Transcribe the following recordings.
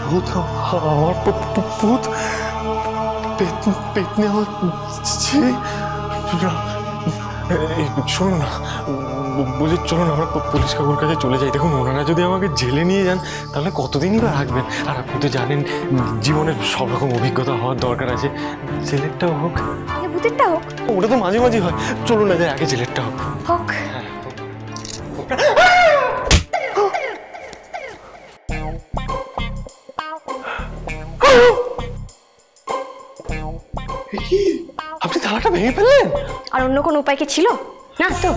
ভূত, আমার ভূত, পেতনি আমার। শোনো না, বলছি চলো না আমরা পুলিশ কাকুর কাছে চলে যাই। দেখুন ওনারা যদি আমাকে জেলে নিয়ে যান তাহলে কতদিনই বা রাখবেন। আর আপনি তো জানেন জীবনের সব রকম অভিজ্ঞতা হওয়ার দরকার আছে। জেলেরটাও হোক, আগে ভূতেরটা হোক। ওটা তো মাঝে মাঝে হয়। চলো না যাই, আগে জেলেরটা হোক। হোক। আপনি তালাটা ভেঙে ফেললেন? আর অন্য কোনো উপায় কি ছিল না? তো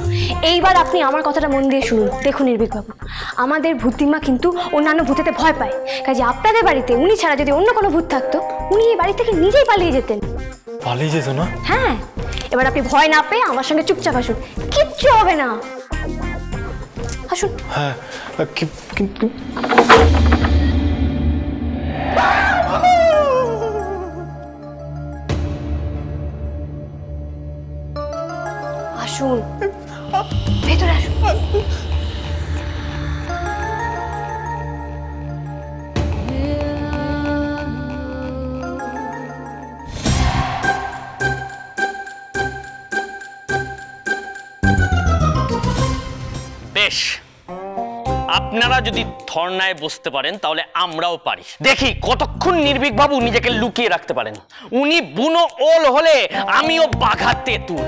এইবার আপনি আমার কথাটা মন দিয়ে শুনুন। দেখুন নির্ভীকবাবু, আমাদের ভূতিমা কিন্তু অন্যান্য ভূতেতে ভয় পায়। কাজে আপনাদের বাড়িতে উনি ছাড়া যদি অন্য কোনো ভূত থাকতো, উনি এই বাড়ি থেকে নিজেই পালিয়ে যেতেন। পালিয়ে যেত না? হ্যাঁ, এবার আপনি ভয় না পেয়ে আমার সঙ্গে চুপচাপ আসুন, কিচ্ছু হবে না। আসুন। হ্যাঁ, কিন্তু আসুন, ভেতরে আসুন। বেশ, আপনারা যদি ধর্নায় বসতে পারেন তাহলে আমরাও পারি। দেখি কতক্ষণ নির্ভীক বাবু নিজেকে লুকিয়ে রাখতে পারেন। উনি বুনো ওল হলে আমিও বাঘা তেঁতুল।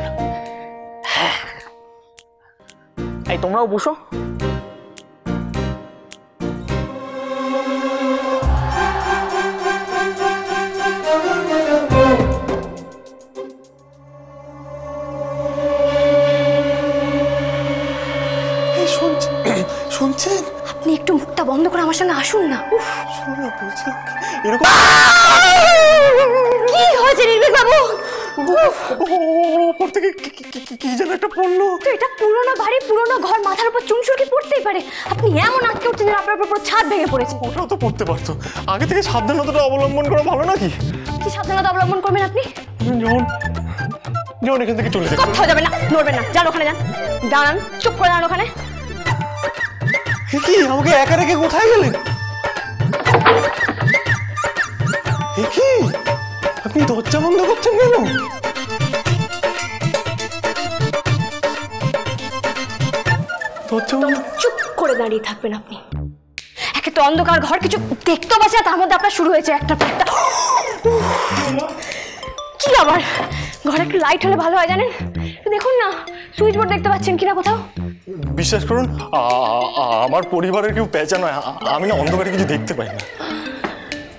এই তোমরাও বসো। শুনছেন? আপনি একটু মুখটা বন্ধ করে আমার সঙ্গে আসুন না। এরকম কি হয়েছে নির্ভীক বাবু? ওপর থেকে কি যেন একটা পড়লো। তো এটা পুরোনো বাড়ি, পুরোনো ঘর, মাথার উপর চুনসুরকি পড়তেই পারে। আপনি এমন আটকে উঠছেন যে আপনার উপর ছাদ ভেঙে পড়েছে। ওটাও তো পড়তে পারতো। আগে থেকে সাবধানতাটা অবলম্বন করা ভালো নাকি? কি সাবধানতা অবলম্বন করবেন আপনি? যেমন এখান থেকে চলে যাবে। কোথাও যাবেন না, নড়বেন না। যান ওখানে, যান, দাঁড়ান, চুপ করে দাঁড়ান ওখানে। কি আমাকে একা রেখে কোথায় গেলেন? কি আপনি দরজা বন্ধ করছেন কেন? চুপ করে দাঁড়িয়ে থাকবেন আপনি। একে তো অন্ধকার ঘর, কিছু দেখতেও পাচ্ছে না, তার মধ্যে আপনার শুরু হয়েছে একটা একটা। কি আবার ঘরে একটু লাইট হলে ভালো হয় জানেন? দেখুন না, সুইচ বোর্ড দেখতে পাচ্ছেন কিনা কোথাও? বিশ্বাস করুন আমার পরিবারের কেউ পেঁচা নয়। আমি না অন্ধকারে কিছু দেখতে পাই না।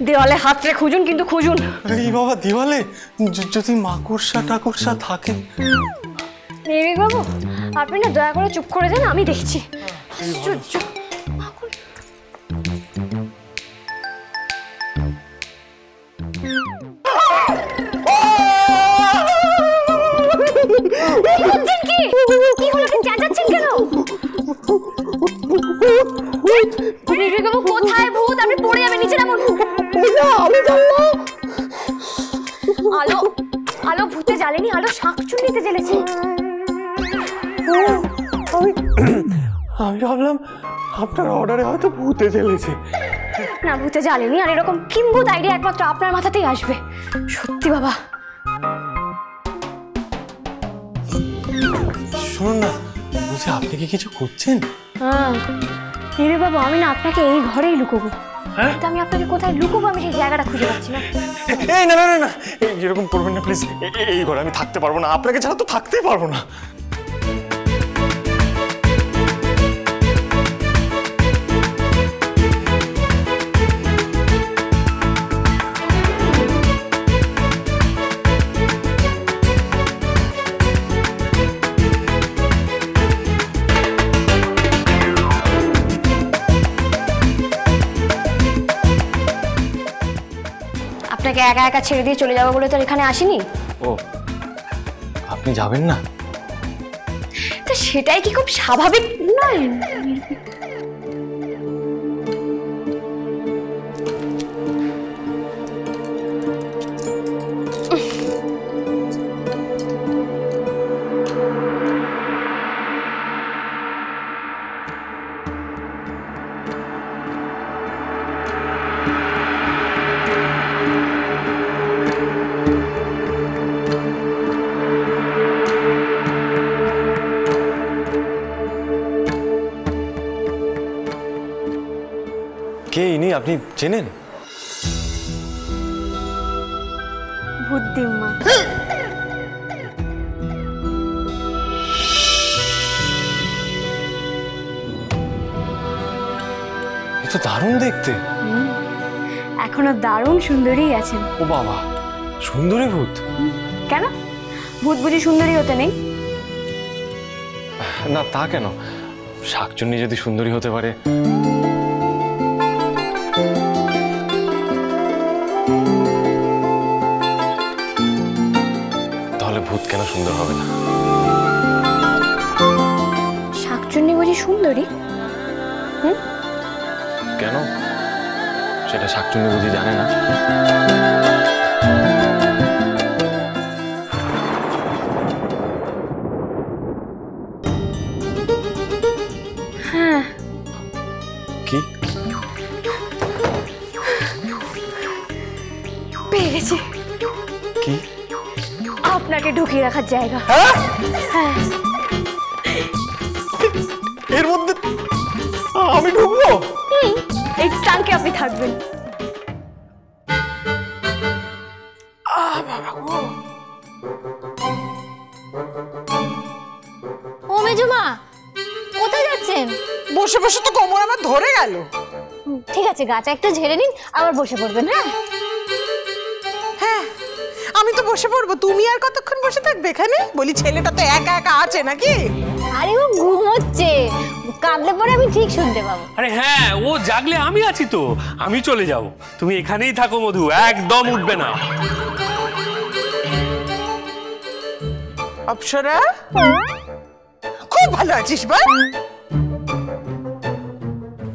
দেওয়ালে হাত রেখে খুঁজুন, কিন্তু খুঁজুন। এই বাবা, দেওয়ালে যদি মাকড়সা টাকড়সা থাকে? নির্ভীক বাবু, আপনি না দয়া করে চুপ করে যান, আমি দেখছি। কি হলো? আপনি চেঁচাচ্ছেন কেন? নির্ভীক বাবু, কোথায় ভূত? আপনি পড়ে যাবেন, নিচে নামুন। আলো আলো ভূতে জ্বালেনি, আলো শাকচুন্নিতে জ্বেলেছে। আমি ভাবলাম আপনার অর্ডারে হয়তো ভূতে জ্বেলেছে। না, ভূতে জ্বালেনি। আর এরকম কিম্ভূত আইডিয়া একমাত্র আপনার মাথাতেই আসবে। সত্যি বাবা। শুনুন না, বলছি আপনি কি কিছু করছেন? হ্যাঁ নির্ভীক বাবু, আমি না আপনাকে এই ঘরেই লুকোবো। কিন্তু আমি আপনাকে কোথায় লুকোবো আমি সেই জায়গাটা খুঁজে পাচ্ছি না। এই না না না না, এরকম করবেন না প্লিজ। এই ঘরে আমি থাকতে পারবো না, আপনাকে ছাড়া তো থাকতেই পারবো না। আপনাকে একা একা ছেড়ে দিয়ে চলে যাবো বলে তো এখানে আসিনি। ও, আপনি যাবেন না? তো সেটাই কি খুব স্বাভাবিক নয়? কে ইনি, আপনি চেনেন? বুদ্ধিমা। এ তো দারুণ দেখতে। এখনো দারুণ সুন্দরী আছেন। ও বাবা, সুন্দরী ভূত? কেন, ভূত বুঝি সুন্দরী হতে নেই? না তা কেন, শাকচুন্নি যদি সুন্দরী হতে পারে তাহলে ভূত কেন সুন্দর হবে না? শাকচুন্নি বুঝি সুন্দরী? কেন, সেটা শাকচুন্নি বুঝি জানে না? হ্যাঁ। কি? পেয়ে গেছি। কি? আপনাকে ঢুকিয়ে রাখার জায়গা। হ্যাঁ। এর মধ্যে আমি ঢুকবো? এই ট্রাঙ্কে আপনি থাকবেন। ও মেজমা, কোথায় যাচ্ছেন? বসে বসে তো কোমর আমার ধরে গেল। ঠিক আছে, গাটা একটু ঝেড়ে নিন, আবার বসে পড়বেন। হ্যাঁ হ্যাঁ, আমি তো বসে পড়বো, তুমি আর কতক্ষণ বসে থাকবে এখানে? বলি ছেলেটা তো একা একা আছে নাকি? আরে ও ঘুমোচ্ছে, কাঁদলে পরে আমি ঠিক শুনতে পাবো। আরে হ্যাঁ, ও জাগলে আমি আছি তো, আমি চলে যাব। তুমি এখানেই থাকো মধু, একদম উঠবে না। অপ্সরা, খুব ভালো আছিস বা?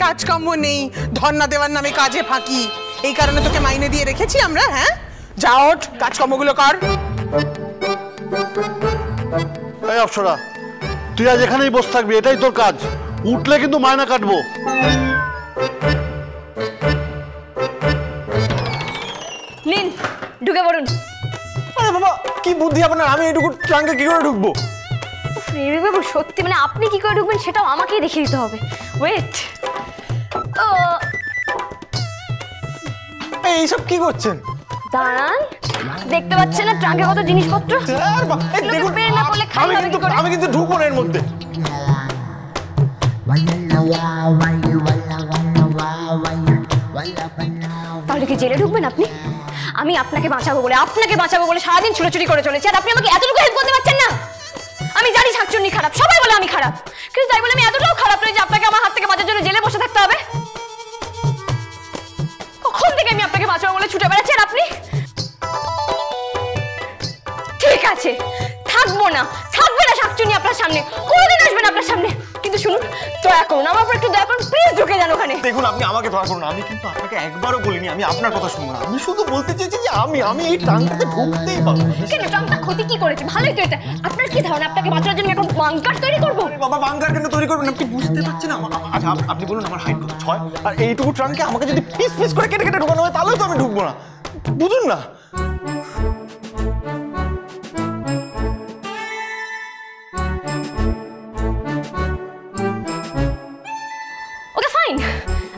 কাজকর্ম নেই, ধর্ণা দেওয়ার নামে কাজে ফাঁকি, এই কারণে তোকে মাইনে দিয়ে রেখেছি আমরা। হ্যাঁ, যা ওঠ, কাজকর্মগুলো কর। এই অপ্সরা, তুই আজ এখানেই বসে থাকবি, এটাই তোর কাজ। উঠলে কিন্তু মায়না কাটবো। নিন, ঢুকে পড়ুন। আরে বাবা, কি বুদ্ধি আপনার! আমি এটুকু ট্রাঙ্কে কি করে ঢুকবো? বাবু সত্যি, মানে আপনি কি করে ঢুকবেন সেটাও আমাকেই দেখিয়ে দিতে হবে। ওয়েট। এইসব কি করছেন? দাঁড়ান, দেখতে পাচ্ছেন না ট্রাঙ্কে কত জিনিসপত্র? এগুলোকে বের না করলে খালি হবে কি করে? আমি কিন্তু ঢুকবো না এর মধ্যে। তাহলে কি জেলে ঢুকবেন আপনি? আমি আপনাকে বাঁচাবো বলে সারাদিন ছুটোছুটি করে চলেছি, আর আপনি আমাকে এতটুকু হেল্প করতে পারছেন না? আমি জানি শাকচুন্নি খারাপ, সবাই বলে আমি খারাপ, কিন্তু তাই বলে আমি এতটাও খারাপ নই যে আপনাকে আমার হাত থেকে বাঁচার জন্য জেলে বসে থাকতে হবে। কখন থেকে আমি আপনাকে বাঁচাবো বলে ছুটে বেড়াচ্ছি, আর আপনি? ঠিক আছে, থাকবো না শাকচুন্নি আপনার সামনে, কোনোদিন আসবেন আপনার সামনে। কিন্তু শুনুন, দয়া করুন, আমার উপর একটু দয়া করুন, প্লিজ ঢুকে যান ওখানে। দেখুন, আপনি আমাকে দয়া করুন, আমি কিন্তু আপনাকে একবারও বলিনি আমি আপনার কথা শুনবো না। আমি শুধু বলতে চেয়েছি যে আমি এই ট্রাঙ্কটাতে ঢুকতেই পারবো। কেন, ট্রাঙ্কটা ক্ষতি কি করেছে? ভালোই তো এটা। আপনার কি ধারণা আপনাকে বাঁচানোর জন্য এখন বাংকার তৈরি করবো? বাবা, বাঙ্কার কেন তৈরি করবেন? আপনি বুঝতে পারছেন? আচ্ছা, আপনি বলুন আমার হাইট কত? 6? আর এইটুকু ট্রাঙ্কে আমাকে যদি পিস পিস করে কেটে কেটে ঢোকানো হয় তাহলেও তো আমি ঢুকবো না। বুঝুন না। ওকে ফাইন,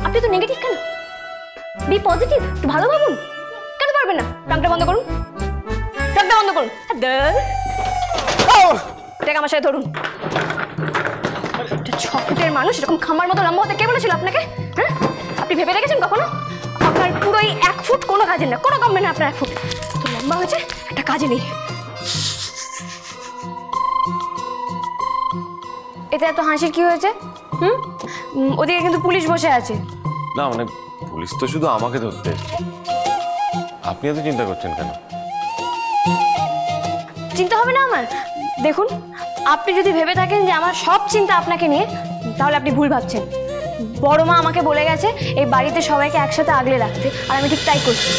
আপনি তো নেগেটিভ কেন? বি পজিটিভ, একটু ভালো ভাবুন। কেন পারবেন না? ট্রাঙ্কটা বন্ধ করুন, ট্রাঙ্কটা বন্ধ করুন। এটা আমার সাথে ধরুন। একটা 6 ফুটের মানুষ এরকম খামার মতো লম্বা হতে কে বলেছিল আপনাকে? হ্যাঁ, আপনি ভেবে রেখেছেন কখনো? আপনার পুরোই 1 ফুট কোনো কাজের না, কোনো কমবে না আপনার 1 ফুট। তো লম্বা হয়েছে, একটা কাজে নেই। এতে এত হাসির কি হয়েছে? ওদিকে কিন্তু পুলিশ বসে আছে। না মানে, পুলিশ তো শুধু আমাকে ধরতে এসেছে। আপনি এত চিন্তা করছেন কেন? চিন্তা হবে না আমার? দেখুন, আপনি যদি ভেবে থাকেন যে আমার সব চিন্তা আপনাকে নিয়ে, তাহলে আপনি ভুল ভাবছেন। বড় মা আমাকে বলে গেছে এই বাড়িতে সবাইকে একসাথে আগলে রাখতে, আর আমি ঠিক তাই করছি।